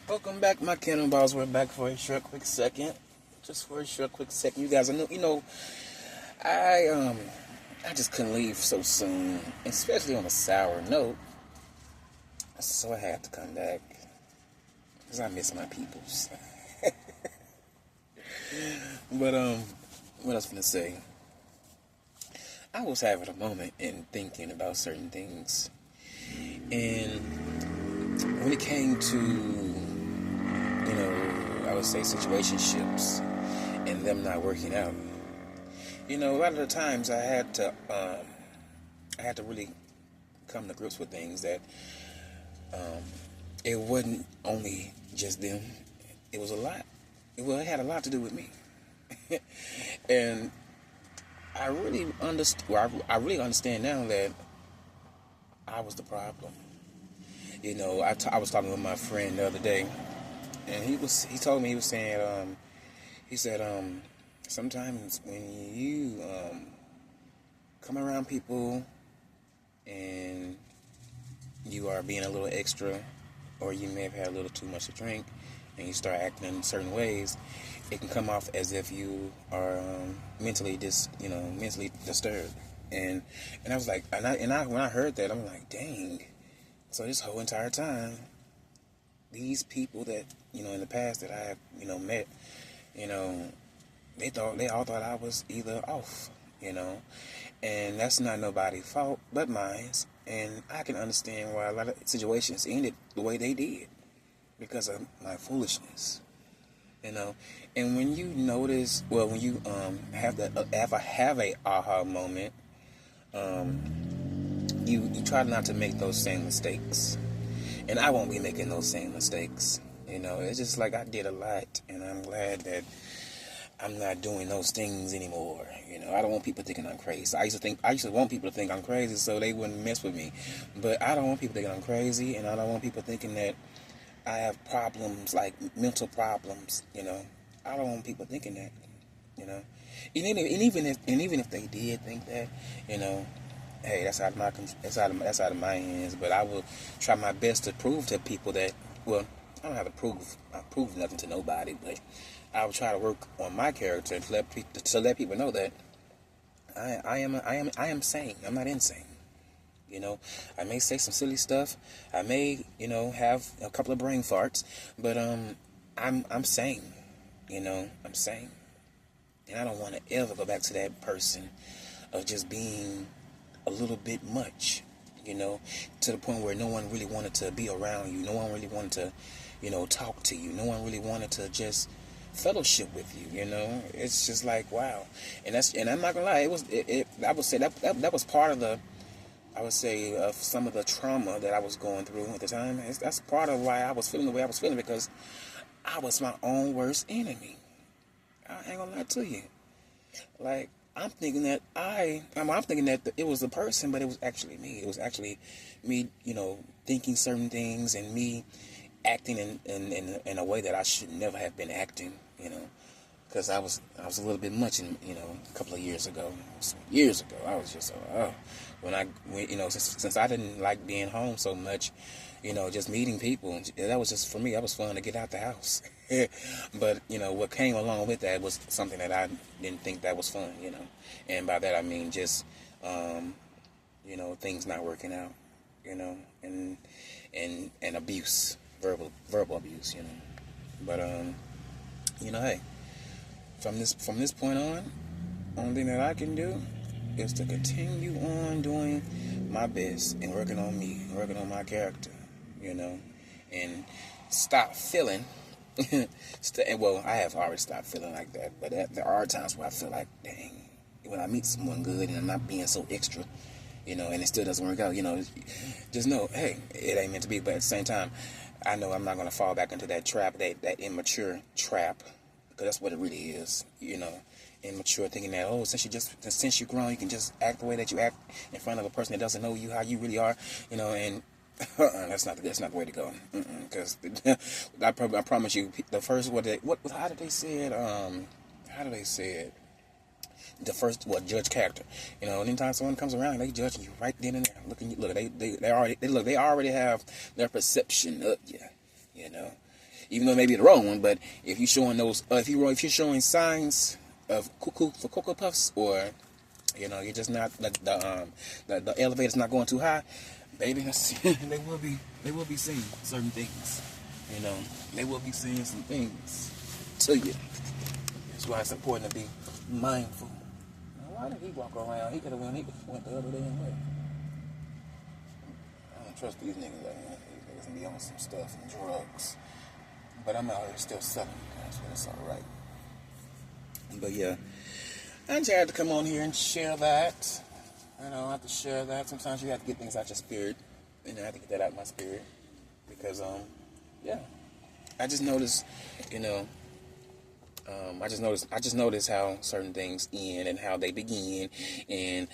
Welcome back, my cannonballs. We're back for a short, quick second. Just for a short, quick second. You guys, I I just couldn't leave so soon, especially on a sour note. So I had to come back because I miss my peoples. But what I was gonna say, I was having a moment and thinking about certain things, and when it came to, I would say situationships and them not working out. A lot of the times I had to really come to grips with things that it wasn't only just them. It was a lot. Well, it had a lot to do with me, and I really understand. Well, I really understand now that I was the problem. I was talking with my friend the other day, and he told me, he was saying, he said, sometimes when you come around people and you are being a little extra, or you may have had a little too much to drink, and you start acting in certain ways, it can come off as if you are mentally disturbed. And I was like, when I heard that, I'm like, dang. So this whole entire time, these people that in the past that I have met, you know, they all thought I was either off, and that's not nobody's fault but mine. And I can understand why a lot of situations ended the way they did because of my foolishness, And when you notice, well, when you have a aha moment, you try not to make those same mistakes. And I won't be making those same mistakes. It's just like I did a lot, and I'm glad that I'm not doing those things anymore. I don't want people thinking I'm crazy. I used to want people to think I'm crazy so they wouldn't mess with me. But I don't want people thinking I'm crazy, and I don't want people thinking that I have problems, like mental problems. I don't want people thinking that. And even if they did think that, hey, that's out of my hands. But I will try my best to prove to people that, well, I don't have to prove nothing to nobody, but I will try to work on my character to let people know that I am sane. I'm not insane. I may say some silly stuff. I may have a couple of brain farts, but I'm sane. I'm sane, and I don't want to ever go back to that person of just being a little bit much. To the point where no one really wanted to be around you. No one really wanted to, talk to you. No one really wanted to just fellowship with you. It's just like, wow. And I'm not gonna lie, I would say that was part of the, I would say, of some of the trauma that I was going through at the time. That's part of why I was feeling the way I was feeling, because I was my own worst enemy. I ain't gonna lie to you. Like, I'm thinking that it was the person, but it was actually me. It was actually me, thinking certain things, and me acting in a way that I should never have been acting, because I was a little bit much a couple of years ago. I was just since I didn't like being home so much, just meeting people. That was just, for me, that was fun to get out the house. But, what came along with that was something that I didn't think that was fun, And by that I mean just, things not working out, and abuse, verbal abuse, But, hey, from this point on, only thing that I can do is to continue on doing my best and working on me, working on my character, and stop feeling. Well, I have already stopped feeling like that, but there are times where I feel like, dang, when I meet someone good and I'm not being so extra, and it still doesn't work out, just know, hey, it ain't meant to be. But at the same time, I know I'm not going to fall back into that trap, that immature trap, because that's what it really is, immature, thinking that, oh, since you're grown, you can just act the way that you act in front of a person that doesn't know you, how you really are, and that's not the way to go. Because I promise you, the first how did they say it? How do they say it? The first, judge character. Anytime someone comes around, they judging you right then and there. They already have their perception of you. even though it may be the wrong one. But if you're showing those, if you're showing signs of cuckoo for Cocoa Puffs, or you're just not the elevator's not going too high, baby, they will be seeing certain things. They will be seeing some things to you. That's why it's important to be mindful. Now, why did he walk around? He could have went the other damn way. I don't trust these niggas like that. These niggas be on some stuff and drugs. But I'm out here still selling you guys, so it's alright. But yeah, I just had to come on here and share that. I have to share that. Sometimes you have to get things out your spirit. I have to get that out of my spirit. Because, yeah. I just noticed, I just noticed how certain things end and how they begin, and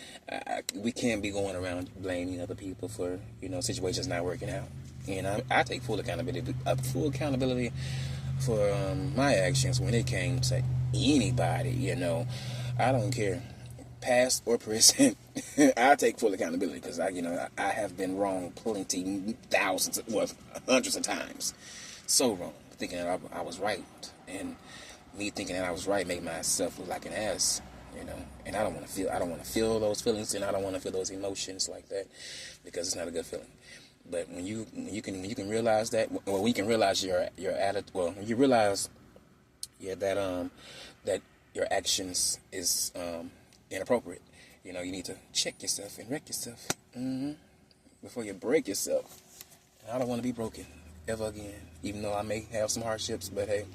we can't be going around blaming other people for situations not working out. And I take full accountability for my actions when it came to anybody. I don't care, past or present. I take full accountability because I have been wrong plenty, hundreds of times. So wrong, thinking that I was right, and me thinking that I was right made myself look like an ass, And I don't want to feel those feelings, and I don't want to feel those emotions like that, because it's not a good feeling. But when you can realize that, or when you can realize your attitude, when you realize, that your actions is inappropriate, you need to check yourself and wreck yourself before you break yourself. And I don't want to be broken ever again, even though I may have some hardships, but hey,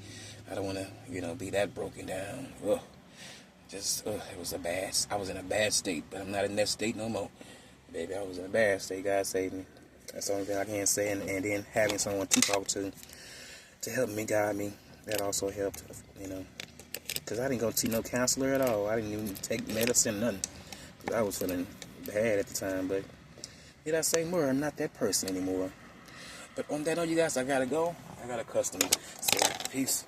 I don't want to, be that broken down. Ugh. I was in a bad state, but I'm not in that state no more. Baby, I was in a bad state. God saved me. That's the only thing I can say. And then having someone to talk to help me, guide me, that also helped, Because I didn't go to no counselor at all. I didn't even take medicine, nothing. Because I was feeling bad at the time. But did I say more? I'm not that person anymore. But on that note, you guys, I got to go. I got a customer. So, peace.